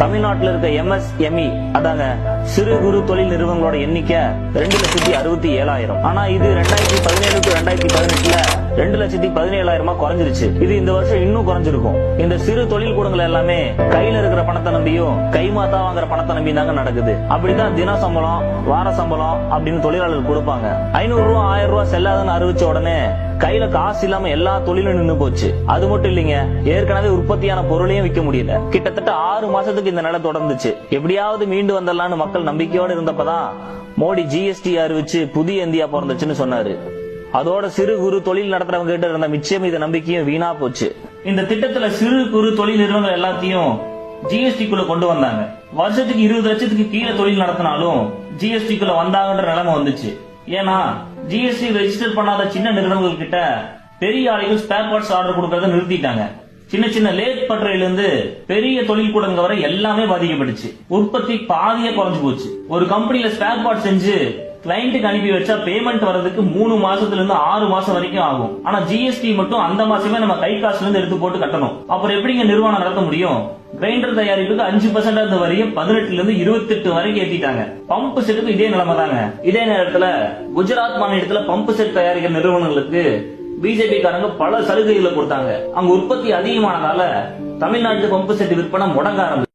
தமிழ்நாட்டில் இருக்க MSME அதாங்க சிறு குறு தொழில் நிறுவனங்களோட எண்ணிக்கை 2,67,000. ஆனா இது 2017 to 2018 2,17,000 குறைஞ்சிருச்சு. இது இந்த வருஷம் இன்னும் குறைஞ்சிருக்கும். இந்த சிறு தொழில் கூடங்கள் எல்லாமே கையில இருக்கிற பணத்தை நம்பியும் கைமாத்தா வாங்குற பணத்தை நம்பி தாங்க நடக்குது. அப்படிதான் தின சம்பளம், வார சம்பளம் அப்படின்னு தொழிலாளர்கள் கொடுப்பாங்க. 500 ரூபா 1000 ரூபா செல்லாதுன்னு அறிவிச்ச உடனே கையில காசு இல்லாம எல்லா தொழிலும் நின்னு போச்சு. அது மட்டும் இல்லைங்க, ஏற்கனவே உற்பத்தியான பொருளையும் விற்க முடியல. கிட்டத்தட்ட 6 மாசத்துக்கு இந்த நிலை தொடர்ந்துச்சு. எப்படியாவது மீண்டு வந்தலான்னு மக்கள் நம்பிக்கையோடு இருந்தப்பதான் மோடி GST அறிவிச்சு புதிய இந்தியா பிறந்துச்சுன்னு சொன்னாரு. அதோட சிறு குறு தொழில் நடத்துறவங்க கிட்ட இருந்த மிச்சம் இந்த நம்பிக்கையும் வீணா போச்சு. இந்த திட்டத்துல சிறு குறு தொழில் நிறுவனங்கள் எல்லாத்தையும் GST குள்ள கொண்டு வந்தாங்க. வருஷத்துக்கு 20 லட்சத்துக்கு கீழே தொழில் நடத்தினாலும் GST குள்ள வந்தாங்கன்ற நிலைமை வந்துச்சு. ஏன்னா GST ரெஜிஸ்டர் பண்ணாத சின்ன நிறுவனங்கள் கிட்ட பெரிய ஆளுகள் ஸ்பேர் பார்ட்ஸ் ஆர்டர் கொடுக்கறத நிறுத்திட்டாங்க. சின்ன சின்ன லேத் பட்டறையில இருந்து பெரிய தொழில் கூடங்க வரை எல்லாமே பாதிக்கப்பட்டுச்சு. உற்பத்தி பாதியா குறைஞ்சு போச்சு. ஒரு கம்பெனில ஸ்பேர் பார்ட் செஞ்சு கிளைண்ட்டுக்கு அனுப்பி வச்சா பேமெண்ட் வர்றதுக்கு 3 மாசத்துல இருந்து 6 மாசம் வரைக்கும் ஆகும். ஆனா GST மட்டும் அந்த மாசமே நம்ம கை காசுல இருந்து எடுத்து போட்டு கட்டணும். அப்புறம் எப்படிங்க நிறுவனம் நடத்த முடியும்? கிரைண்டர் தயாரிப்புக்கு 5% இருந்த வரியை 18 இருந்து 28 வரைக்கும் ஏத்திட்டாங்க. பம்பு செட்டுக்கு இதே நிலைமை தாங்க. இதே நேரத்துல குஜராத் மாநிலத்துல பம்பு செட் தயாரிக்கிற நிறுவனங்களுக்கு BJP காரங்க பல சலுகைகளை கொடுத்தாங்க. அங்க உற்பத்தி அதிகமானதால தமிழ்நாட்டு பம்பு செட் விற்பனை முடங்க ஆரம்பிச்சு.